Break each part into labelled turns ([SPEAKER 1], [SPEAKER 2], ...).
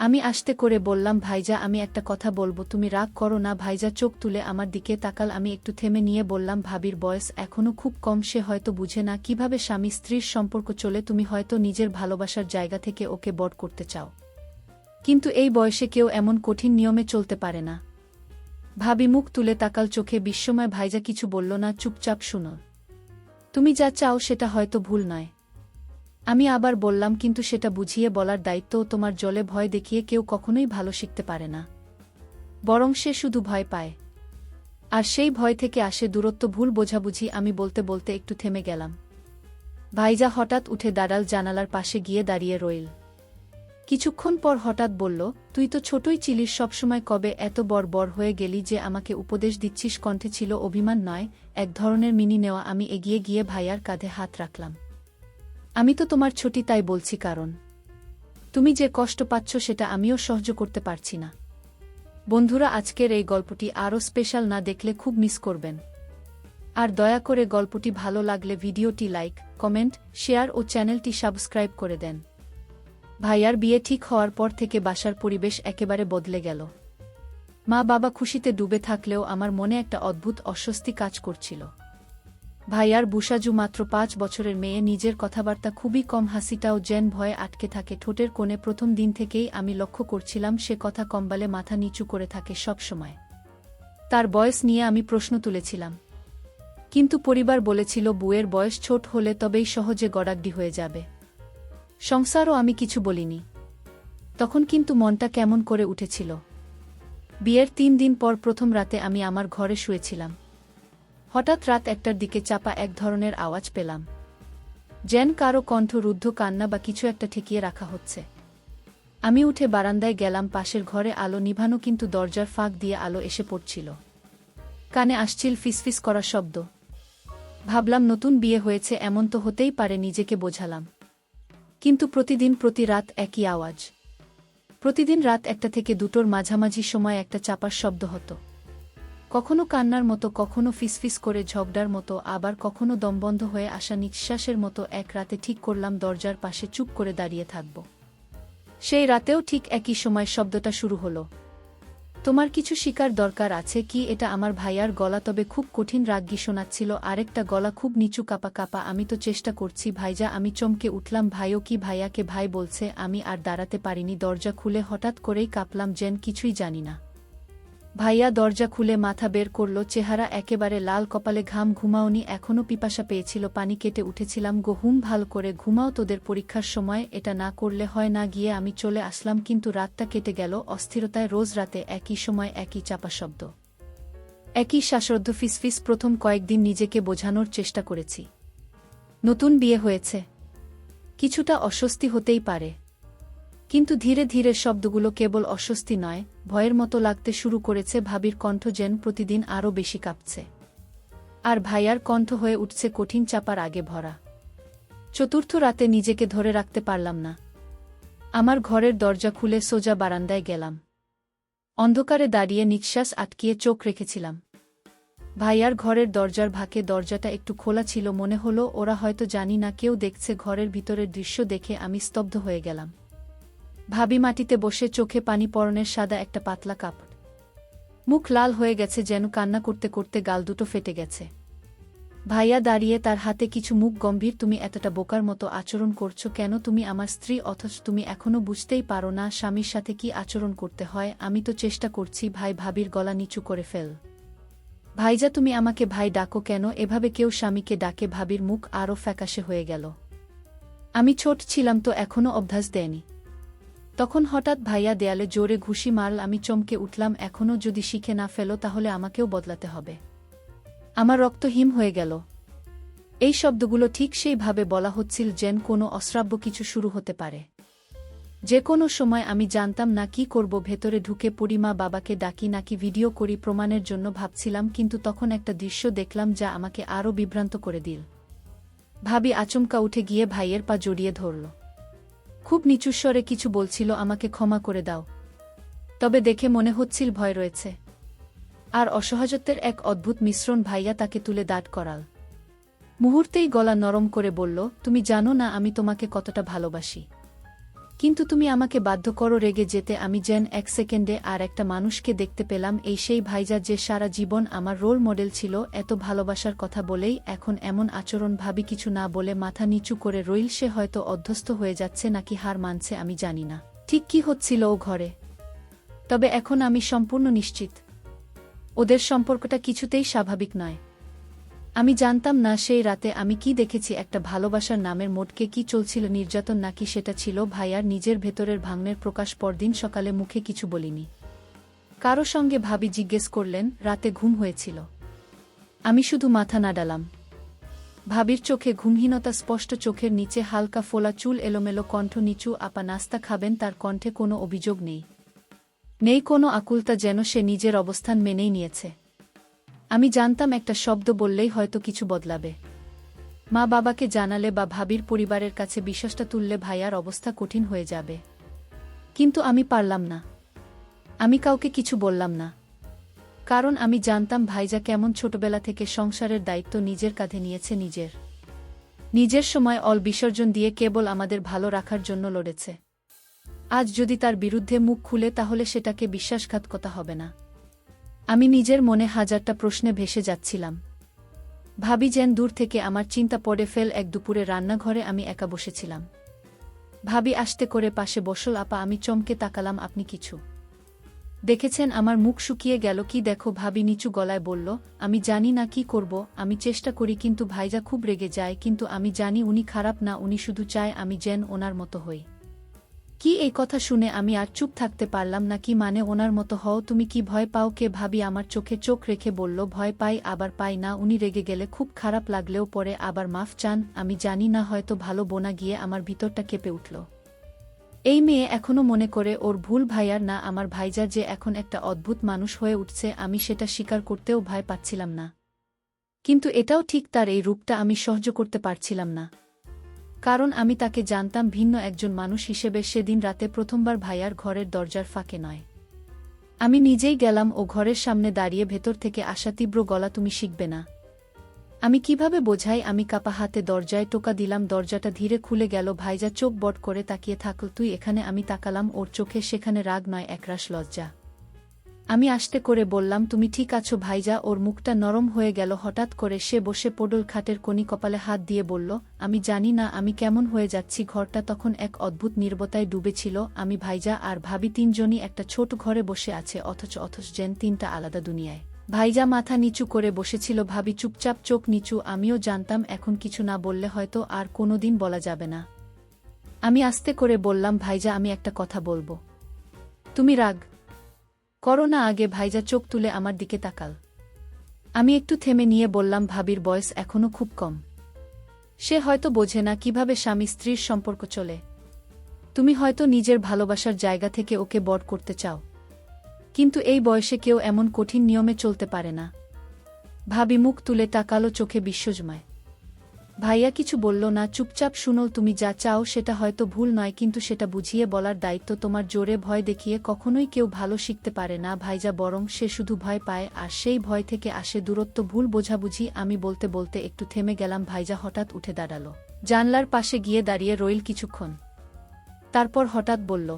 [SPEAKER 1] আমি আস্তে করে বললাম, ভাইজা আমি একটা কথা বলবো, তুমি রাগ করো না। ভাইজা চোখ তুলে আমার দিকে তাকাল। আমি একটু থেমে নিয়ে বললাম, ভাবির বয়স এখনও খুব কম, সে হয়তো বুঝে না কিভাবে স্বামী স্ত্রীর সম্পর্ক চলে। তুমি হয়তো নিজের ভালোবাসার জায়গা থেকে ওকে বড় করতে চাও, কিন্তু এই বয়সে কেউ এমন কঠিন নিয়মে চলতে পারে না। ভাবি মুখ তুলে তাকাল, চোখে বিস্ময়। ভাইজা কিছু বলল না, চুপচাপ শুনো। তুমি যা চাও সেটা হয়তো ভুল নয়। আমি আবার বললাম, কিন্তু সেটা বুঝিয়ে বলার দায়িত্বও তোমার। জলে ভয় দেখিয়ে কেউ কখনোই ভালো শিখতে পারে না, বরং সে শুধু ভয় পায়, আর সেই ভয় থেকে আসে দূরত্ব, ভুল বোঝাবুঝি। আমি বলতে বলতে একটু থেমে গেলাম। ভাইজা হঠাৎ উঠে দাঁড়াল, জানালার পাশে গিয়ে দাঁড়িয়ে রইল। কিছুক্ষণ পর হঠাৎ বলল, তুই তো ছোটই ছিলিস সবসময়, কবে এত বড় হয়ে গেলি যে আমাকে উপদেশ দিচ্ছিস? কণ্ঠে ছিল অভিমান নয়, এক ধরনের মিনি নেওয়া। আমি এগিয়ে গিয়ে ভাইয়ার কাঁধে হাত রাখলাম। আমি তো তোমার ছোটি, তাই বলছি, কারণ তুমি যে কষ্ট পাচ্ছ সেটা আমিও সহ্য করতে পারছি না। বন্ধুরা, আজকের এই গল্পটি আরও স্পেশাল, না দেখলে খুব মিস করবেন। আর দয়া করে গল্পটি ভালো লাগলে ভিডিওটি লাইক, কমেন্ট, শেয়ার ও চ্যানেলটি সাবস্ক্রাইব করে দেন। ভাইয়ার বিয়ে ঠিক হওয়ার পর থেকে বাসার পরিবেশ একেবারে বদলে গেল। মা বাবা খুশিতে ডুবে থাকলেও আমার মনে একটা অদ্ভুত অস্বস্তি কাজ করছিল। ভাইয়ার বুসাজু মাত্র ৫ বছরের মেয়ে, নিজের কথাবার্তা খুবই কম, হাসিটাও যেন ভয়ে আটকে থাকে ঠোঁটের কোণে। প্রথম দিন থেকেই আমি লক্ষ্য করছিলাম সে কথা কম বলে, মাথা নিচু করে থাকে সব সময়। তার বয়স নিয়ে আমি প্রশ্ন তুলেছিলাম, কিন্তু পরিবার বলেছিল বুয়ের বয়স ছোট হলে তবেই সহজে গড়াগডি হয়ে যাবে। সংসারও আমি কিছু বলিনি। তখন কিন্তু মনটা কেমন করে উঠেছিল। বিয়ের ৩ দিন পর প্রথম রাতে আমি আমার ঘরে শুয়েছিলাম। হঠাৎ রাত ১টার দিকে চাপা এক ধরনের আওয়াজ পেলাম, যেন কারো কণ্ঠ, রুদ্ধ কান্না বা কিছু একটা ঠেকিয়ে রাখা হচ্ছে। আমি উঠে বারান্দায় গেলাম। পাশের ঘরে আলো নিভানো, কিন্তু দরজার ফাঁক দিয়ে আলো এসে পড়ছিল। কানে আসছিল ফিসফিস করা শব্দ। ভাবলাম নতুন বিয়ে হয়েছে, এমন তো হতেই পারে, নিজেকে বোঝালাম। কিন্তু প্রতিদিন প্রতি রাত একই আওয়াজ। প্রতিদিন রাত ১টা থেকে ২টোর মাঝামাঝি সময় একটা চাপার শব্দ হতো। কখনো কান্নার মতো, কখনো ফিসফিস করে ঝগড়ার মতো, আবার কখনো দমবন্ধ হয়ে আসা নিঃশ্বাসের মতো। এক রাতে ঠিক করলাম দরজার পাশে চুপ করে দাঁড়িয়ে থাকব। সেই রাতেও ঠিক একই সময় শব্দটা শুরু হলো, তোমার কিছু শিকার দরকার আছে কি? এটা আমার ভাইয়ার গলা, তবে খুব কঠিন, রাগ্গি শোনাচ্ছিল। আরেকটা গলা খুব নিচু, কাপা কাপা, আমি তো চেষ্টা করছি ভাইজা। আমি চমকে উঠলাম, ভাইও কি? ভাইয়াকে ভাই বলছে? আমি আর দাঁড়াতে পারিনি, দরজা খুলে হঠাৎ করেই কাঁপলাম, যেন কিছুই জানি না। ভাইয়া দরজা খুলে মাথা বের করল, চেহারা একেবারে লাল, কপালে ঘাম। ঘুমাওনি এখনো? পিপাসা পেয়েছিল, পানি কেটে উঠেছিলাম গো। হুম, ভালো করে ঘুমাও, তোদের পরীক্ষার সময় এটা না করলে হয় না। গিয়ে আমি চলে আসলাম, কিন্তু রাতটা কেটে গেল অস্থিরতায়। রোজ রাতে একই সময়, একই চাপা শব্দ, একই শ্বাসরুদ্ধ ফিসফিস। প্রথম কয়েকদিন নিজেকে বোঝানোর চেষ্টা করেছি, নতুন বিয়ে হয়েছে, কিছুটা অস্বস্তি হতেই পারে। কিন্তু ধীরে ধীরে শব্দগুলো কেবল অস্বস্তি নয়, ভয়ের মতো লাগতে শুরু করেছে। ভাবির কণ্ঠ যেন প্রতিদিন আরও বেশি কাঁপছে, আর ভাইয়ার কণ্ঠ হয়ে উঠছে কঠিন, চাপার আগে ভরা। চতুর্থ রাতে নিজেকে ধরে রাখতে পারলাম না। আমার ঘরের দরজা খুলে সোজা বারান্দায় গেলাম। অন্ধকারে দাঁড়িয়ে নিঃশ্বাস আটকিয়ে চোখ রেখেছিলাম। ভাইয়ার ঘরের দরজার ফাঁকে দরজাটা একটু খোলা ছিল। মনে হলো ওরা হয়তো জানি না কেউ দেখছে। ঘরের ভিতরের দৃশ্য দেখে আমি স্তব্ধ হয়ে গেলাম। ভাবি মাটিতে বসে, চোখে পানি, পরনের সাদা একটা পাতলা কাপড়, মুখ লাল হয়ে গেছে, যেন কান্না করতে করতে গাল দুটো ফেটে গেছে। ভাইয়া দাঁড়িয়ে, তার হাতে কিছু, মুখ গম্ভীর। তুমি এতটা বোকার মতো আচরণ করছো কেন? তুমি আমার স্ত্রী, অথচ তুমি এখনো বুঝতেই পারো না স্বামীর সাথে কি আচরণ করতে হয়? আমি তো চেষ্টা করছি ভাই। ভাবির গলা নিচু করে ফেল। ভাইজা, তুমি আমাকে ভাই ডাকো কেন? এভাবে কেউ স্বামীকে ডাকে? ভাবির মুখ আরও ফ্যাকাশে হয়ে গেল। আমি ছোট ছিলাম তো, এখনো অভ্যাস দেয়নি। তখন হঠাৎ ভাইয়া দেয়ালে জোরে ঘুষি মারল। আমি চমকে উঠলাম, এখনও যদি শিখে না ফেলো তাহলে আমাকেও বদলাতে হবে। আমার রক্ত হিম হয়ে গেল। এই শব্দগুলো ঠিক সেইভাবে বলা হচ্ছিল যেন কোনো অশ্রাব্য কিছু শুরু হতে পারে যে কোনো সময়। আমি জানতাম না কি করব। ভেতরে ঢুকে পড়ি, মা বাবাকে ডাকি নাকি ভিডিও করি প্রমাণের জন্য ভাবছিলাম, কিন্তু তখন একটা দৃশ্য দেখলাম যা আমাকে আরও বিভ্রান্ত করে দিল। ভাবি আচমকা উঠে গিয়ে ভাইয়ের পা জড়িয়ে ধরল। খুব নিচু স্বরে কিছু বলছিল, আমাকে ক্ষমা করে দাও। তবে দেখে মনে হচ্ছিল ভয় রয়েছে, আর অসহজত্বের এক অদ্ভুত মিশ্রণ। ভাইয়া তাকে তুলে দাঁড় করাল। মুহূর্তেই গলা নরম করে বলল, তুমি জানো না আমি তোমাকে কতটা ভালোবাসি। কিন্তু তুমি আমাকে বাধ্য করো রেগে যেতে। আমি যেন এক সেকেন্ডে আর একটা মানুষকে দেখতে পেলাম, এই সেই ভাইজা যে সারা জীবন আমার রোল মডেল ছিল। এত ভালোবাসার কথা বলেই এখন এমন আচরণ। ভাবি কিছু না বলে মাথা নিচু করে রইল। সে হয়তো অধ্যস্ত হয়ে যাচ্ছে নাকি হার মানছে, আমি জানি না ঠিক কি হচ্ছিল ও ঘরে। তবে এখন আমি সম্পূর্ণ নিশ্চিত ওদের সম্পর্কটা কিছুতেই স্বাভাবিক নয়। আমি জানতাম না সেই রাতে আমি কি দেখেছি, একটা ভালোবাসার নামের মোটকে কি চলছিল, নির্যাতন নাকি সেটা ছিল ভাইয়ার নিজের ভেতরের ভাঙনের প্রকাশ। পরদিন সকালে মুখে কিছু বলিনি কারো সঙ্গে। ভাবি জিজ্ঞেস করলেন রাতে ঘুম হয়েছিল। আমি শুধু মাথা নাড়ালাম। ভাবির চোখে ঘুমহীনতা স্পষ্ট, চোখের নিচে হালকা ফোলা চুল, এলোমেলো কণ্ঠ নিচু। আপা নাস্তা খাবেন? তার কণ্ঠে কোনো অভিযোগ নেই, নেই কোনো আকুলতা, যেন সে নিজের অবস্থান মেনেই নিয়েছে। আমি জানতাম একটা শব্দ বললেই হয়তো কিছু বদলাবে। মা বাবাকে জানালে বা ভাবির পরিবারের কাছে বিশ্বাসটা তুললে ভাইয়ার অবস্থা কঠিন হয়ে যাবে। কিন্তু আমি পারলাম না। আমি কাউকে কিছু বললাম না, কারণ আমি জানতাম ভাইজা কেমন ছোটবেলা থেকে সংসারের দায়িত্ব নিজের কাঁধে নিয়েছে, নিজের সময় অল বিসর্জন দিয়ে কেবল আমাদের ভালো রাখার জন্য লড়েছে। আজ যদি তার বিরুদ্ধে মুখ খুলে তাহলে সেটাকে বিশ্বাসঘাতকতা হবে না। আমি নিজের মনে হাজারটা প্রশ্নে ভেসে যাচ্ছিলাম। ভাবি যেন দূর থেকে আমার চিন্তা পড়ে ফেল। এক দুপুরে রান্নাঘরে আমি একা বসেছিলাম। ভাবি আস্তে করে পাশে বসল। আপা, আমি চমকে তাকালাম। আপনি কিছু দেখেছেন? আমার মুখ শুকিয়ে গেল। কি দেখো? ভাবি নিচু গলায় বলল। আমি জানি না কি করব। আমি চেষ্টা করি কিন্তু ভাইজা খুব রেগে যায়। কিন্তু আমি জানি উনি খারাপ না, উনি শুধু চায় আমি যেন ওনার মতো হই। কি? এই কথা শুনে আমি আর চুপ থাকতে পারলাম না। কি মানে ওনার মতো হও? তুমি কি ভয় পাও? কে? ভাবি আমার চোখে চোখ রেখে বলল, ভয় পাই, আবার পাই না। উনি রেগে গেলে খুব খারাপ লাগলেও পরে আবার মাফ চান। আমি জানি না, হয়তো ভালো বোনা গিয়ে আমার ভিতরটা কেঁপে উঠল। এই মেয়ে এখনো মনে করে ওর ভুল ভাইয়ার না, আমার ভাইজা যে এখন একটা অদ্ভুত মানুষ হয়ে উঠছে, আমি সেটা স্বীকার করতেও ভয় পাচ্ছিলাম না। কিন্তু এটাও ঠিক, তার এই রূপটা আমি সহ্য করতে পারছিলাম না। কারণ আমি তাকে জানতাম ভিন্ন একজন মানুষ হিসেবে। সেদিন রাতে প্রথমবার ভাইয়ার ঘরের দরজার ফাঁকে নয়, আমি নিজেই গেলাম ও ঘরের সামনে দাঁড়িয়ে ভেতর থেকে আসা তীব্র গলা, তুমি শিখবে না। আমি কিভাবে বোঝাই? আমি কাপা হাতে দরজায় টোকা দিলাম। দরজাটা ধীরে খুলে গেল। ভাইজা চোখ বট করে তাকিয়ে থাকল। তুই এখানে? আমি তাকালাম ওর চোখে, সেখানে রাগ নয়, একরাশ লজ্জা। আমি আস্তে করে বললাম, তুমি ঠিক আছো ভাইজা? ওর মুখটা নরম হয়ে গেল হঠাৎ করে। সে বসে পড়ল, খাটের কোণে কপালে হাত দিয়ে বলল, আমি জানি না আমি কেমন হয়ে যাচ্ছি। ঘরটা তখন এক অদ্ভুত নীরবতায় ডুবেছিল। আমি, ভাইজা আর ভাবি তিনজনই একটা ছোট ঘরে বসে আছে, অথচ যেন তিনটা আলাদা দুনিয়ায়। ভাইজা মাথা নিচু করে বসেছিল, ভাবি চুপচাপ চোখ নিচু। আমিও জানতাম এখন কিছু না বললে হয়তো আর কোনোদিন বলা যাবে না। আমি আস্তে করে বললাম, ভাইজা আমি একটা কথা বলবো। তুমি রাগ করো না? আগে ভাইজা চোখ তুলে আমার দিকে তাকাল। আমি একটু থেমে নিয়ে বললাম, ভাবির বয়স এখনো খুব কম। সে হয়তো বোঝে না কিভাবে স্বামী স্ত্রীর সম্পর্ক চলে। তুমি হয়তো নিজের ভালোবাসার জায়গা থেকে ওকে বড় করতে চাও, কিন্তু এই বয়সে কেউ এমন কঠিন নিয়মে চলতে পারে না। ভাবি মুখ তুলে তাকালো, চোখে বিস্ময়। ভাইয়া কিছু বলল না, চুপচাপ শুনল। তুমি যা চাও সেটা হয়তো ভুল নয়, কিন্তু সেটা বুঝিয়ে বলার দায়িত্ব তোমার। জোরে ভয় দেখিয়ে কখনোই কেউ ভালো শিখতে পারে না ভাইজা, বরং সে শুধু ভয় পায়, আর সেই ভয় থেকে আসে দূরত্ব, ভুল বোঝাবুঝি। আমি বলতে বলতে একটু থেমে গেলাম। ভাইজা হঠাৎ উঠে দাঁড়ালো, জানলার পাশে গিয়ে দাঁড়িয়ে রইল কিছুক্ষণ। তারপর হঠাৎ বলল,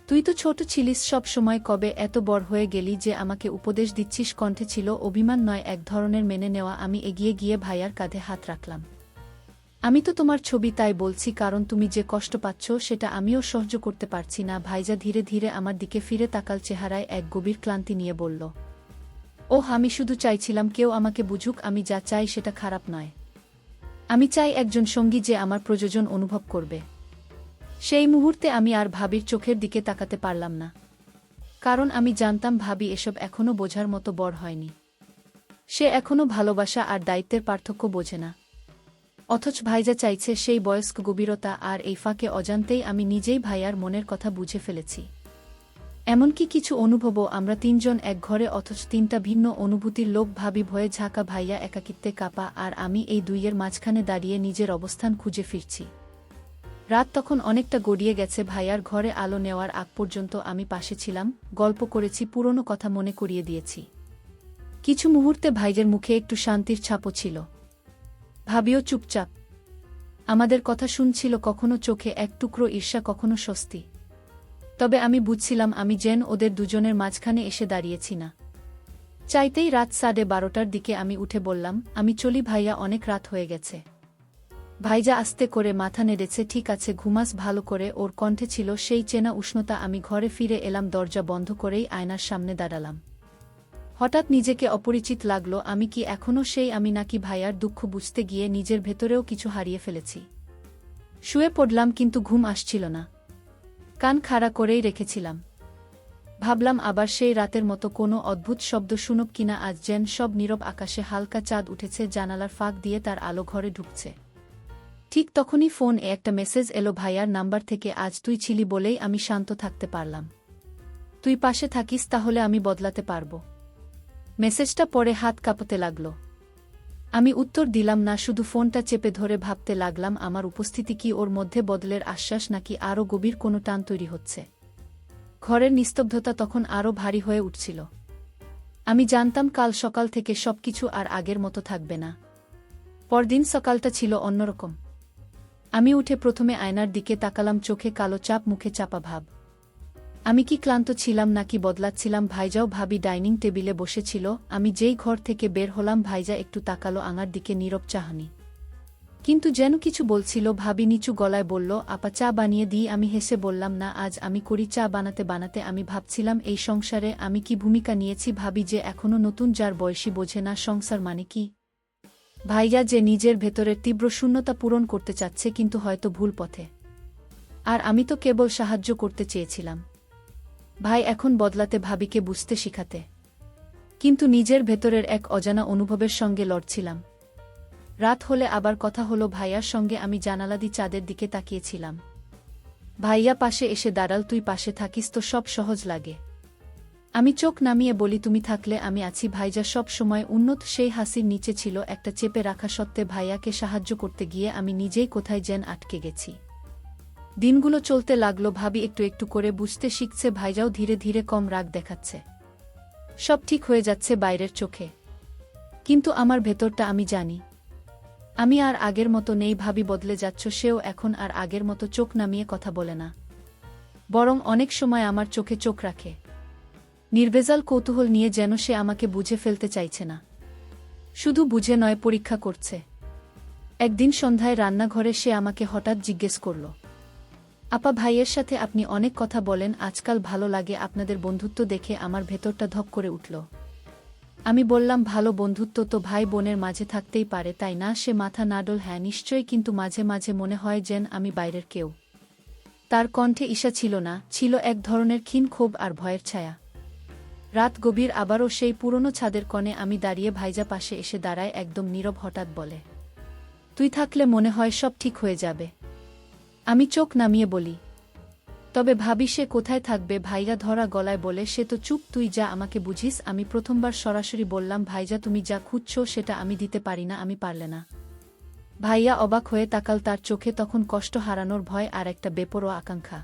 [SPEAKER 1] তুই তো ছোট ছিলিস সব সময়, কবে এত বড় হয়ে গেলি যে আমাকে উপদেশ দিচ্ছিস? কণ্ঠে ছিল অভিমান নয়, এক ধরনের মেনে নেওয়া। আমি এগিয়ে গিয়ে ভাইয়ার কাঁধে হাত রাখলাম। আমি তো তোমার ছবি, তাই বলছি, কারণ তুমি যে কষ্ট পাচ্ছ সেটা আমিও সহ্য করতে পারছি না। ভাইজা ধীরে ধীরে আমার দিকে ফিরে তাকাল, চেহারায় এক গভীর ক্লান্তি নিয়ে বলল, ওহ, আমি শুধু চাইছিলাম কেউ আমাকে বুঝুক। আমি যা চাই সেটা খারাপ নয়। আমি চাই একজন সঙ্গী যে আমার প্রয়োজন অনুভব করবে। সেই মুহূর্তে আমি আর ভাবির চোখের দিকে তাকাতে পারলাম না, কারণ আমি জানতাম ভাবি এসব এখনও বোঝার মতো বড় হয়নি। সে এখনও ভালোবাসা আর দায়িত্বের পার্থক্য বোঝে না। অথচ ভাইজা চাইছে সেই বয়স্ক গভীরতা, আর এই ফাঁকে অজান্তেই আমি নিজেই ভাইয়ার মনের কথা বুঝে ফেলেছি। এমনকি কিছু অনুভবও। আমরা তিনজন এক ঘরে, অথচ তিনটা ভিন্ন অনুভূতির লোক। ভাবি ভয়ে ঝাঁকা, ভাইয়া একাকিত্বে কাঁপা, আর আমি এই দুইয়ের মাঝখানে দাঁড়িয়ে নিজের অবস্থান খুঁজে ফিরছি। রাত তখন অনেকটা গড়িয়ে গেছে। ভাইয়ার ঘরে আলো নেওয়ার আগ পর্যন্ত আমি পাশে ছিলাম, গল্প করেছি, পুরনো কথা মনে করিয়ে দিয়েছি। কিছু মুহূর্তে ভাইজের মুখে একটু শান্তির ছাপও ছিল। ভাবিও চুপচাপ। আমাদের কথা শুনছিল, কখনো চোখে এক টুকরো ঈর্ষা, কখনো স্বস্তি। তবে আমি বুঝছিলাম আমি যেন ওদের দুজনের মাঝখানে এসে দাঁড়িয়েছি না। চাইতেই রাত 12:30টার দিকে আমি উঠে বললাম, আমি চলি ভাইয়া, অনেক রাত হয়ে গেছে। ভাইজা আস্তে করে মাথা নেড়েছে। ঠিক আছে, ঘুমাস ভালো করে। ওর কণ্ঠে ছিল সেই চেনা উষ্ণতা। আমি ঘরে ফিরে এলাম, দরজা বন্ধ করেই আয়নার সামনে দাঁড়ালাম। হঠাৎ নিজেকে অপরিচিত লাগলো। আমি কি এখনও সেই আমি, নাকি ভাইয়ার দুঃখ বুঝতে গিয়ে নিজের ভেতরেও কিছু হারিয়ে ফেলেছি? শুয়ে পড়লাম, কিন্তু ঘুম আসছিল না। কান খাড়া করেই রেখেছিলাম। ভাবলাম আবার সেই রাতের মতো কোনো অদ্ভুত শব্দ শুনব কিনা। আজ যেন সব নীরব। আকাশে হালকা চাঁদ উঠেছে, জানালার ফাঁক দিয়ে তার আলো ঘরে ঢুকছে। ঠিক তখনই ফোনে একটা মেসেজ এলো ভাইয়ার নাম্বার থেকে। আজ তুই ছিলি বলেই আমি শান্ত থাকতে পারলাম। তুই পাশে থাকিস তাহলে আমি বদলাতে পারব। মেসেজটা পড়ে হাত কাঁপতে লাগল। আমি উত্তর দিলাম না, শুধু ফোনটা চেপে ধরে ভাবতে লাগলাম আমার উপস্থিতি কি ওর মধ্যে বদলের আশ্বাস, নাকি আরও গভীর কোনো টান তৈরি হচ্ছে। ঘরের নিস্তব্ধতা তখন আরও ভারী হয়ে উঠছিল। আমি জানতাম কাল সকাল থেকে সবকিছু আর আগের মতো থাকবে না। পরদিন সকালটা ছিল অন্যরকম। আমি উঠে প্রথমে আয়নার দিকে তাকালাম, চোখে কালো চাপ, মুখে চাপা ভাব। আমি কি ক্লান্ত ছিলাম নাকি বদলাচ্ছিলাম? ভাইজাও ভাবি ডাইনিং টেবিলে বসেছিল। আমি যেই ঘর থেকে বের হলাম, ভাইজা একটু তাকালো আঙার দিকে, নীরব চাহনি। কিন্তু যেন কিছু বলছিল। ভাবি নিচু গলায় বলল, আপা চা বানিয়ে দিই। আমি হেসে বললাম, না, আজ আমি করি। চা বানাতে বানাতে আমি ভাবছিলাম এই সংসারে আমি কি ভূমিকা নিয়েছি। ভাবি যে এখনো নতুন, যার বয়সী বোঝে না সংসার মানে কি। ভাইয়া যে নিজের ভেতরের তীব্র শূন্যতা পূরণ করতে চাচ্ছে, কিন্তু হয়তো ভুল পথে। আর আমি তো কেবল সাহায্য করতে চেয়েছিলাম। ভাই এখন বদলাতে, ভাবিকে বুঝতে শিখাতে। কিন্তু নিজের ভেতরের এক অজানা অনুভবের সঙ্গে লড়ছিলাম। রাত হলে আবার কথা হলো ভাইয়ার সঙ্গে। আমি জানালা দিয়ে চাঁদের দিকে তাকিয়েছিলাম। ভাইয়া পাশে এসে দাঁড়াল। তুই পাশে থাকিস তো সব সহজ লাগে। আমি চোখ নামিয়ে বলি, তুমি থাকলে আমি আছি। ভাইজা সব সময় উন্নত, সেই হাসির নিচে ছিল একটা চেপে রাখা সত্ত্বে। ভাইয়াকে সাহায্য করতে গিয়ে আমি নিজেই কোথায় যেন আটকে গেছি। দিনগুলো চলতে লাগলো। ভাবি একটু একটু করে বুঝতে শিখছে, ভাইজাও ধীরে ধীরে কম রাগ দেখাচ্ছে। সব ঠিক হয়ে যাচ্ছে বাইরের চোখে, কিন্তু আমার ভেতরটা আমি জানি আমি আর আগের মতো নেই। ভাবি বদলে যাচ্ছ। সেও এখন আর আগের মতো চোখ নামিয়ে কথা বলে না, বরং অনেক সময় আমার চোখে চোখ রাখে, নির্ভেজাল কৌতূহল নিয়ে, যেন সে আমাকে বুঝে ফেলতে চাইছে না। শুধু বুঝে নয়, পরীক্ষা করছে। একদিন সন্ধ্যায় রান্নাঘরে সে আমাকে হঠাৎ জিজ্ঞেস করল, আপা ভাইয়ের সাথে আপনি অনেক কথা বলেন, আজকাল ভালো লাগে আপনাদের বন্ধুত্ব দেখে। আমার ভেতরটা ধক করে উঠল। আমি বললাম, ভালো বন্ধুত্ব তো ভাই বোনের মাঝে থাকতেই পারে, তাই না? সে মাথা নাড়ল, হ্যাঁ নিশ্চয়ই, কিন্তু মাঝে মাঝে মনে হয় যেন আমি বাইরের কেউ। তার কণ্ঠে ঈর্ষা ছিল না, ছিল এক ধরনের ক্ষীণ ক্ষোভ আর ভয়ের ছায়া। রাত গভীর, আবারও সেই পুরনো ছাদের কোণে আমি দাঁড়িয়ে। ভাইজা পাশে এসে দাঁড়ায়, একদম নীরব। হঠাৎ বলে, তুই থাকলে মনে হয় সব ঠিক হয়ে যাবে। আমি চোখ নামিয়ে বলি, তবে ভাবি সে কোথায় থাকবে? ভাইয়া ধরা গলায় বলে, সে তো চুপ, তুই যা আমাকে বুঝিস। আমি প্রথমবার সরাসরি বললাম, ভাইজা তুমি যা খুঁজছো সেটা আমি দিতে পারি না। আমি পারলে না। ভাইয়া অবাক হয়ে তাকাল। তার চোখে তখন কষ্ট হারানোর ভয় আর একটা বেপরোয়া আকাঙ্ক্ষা।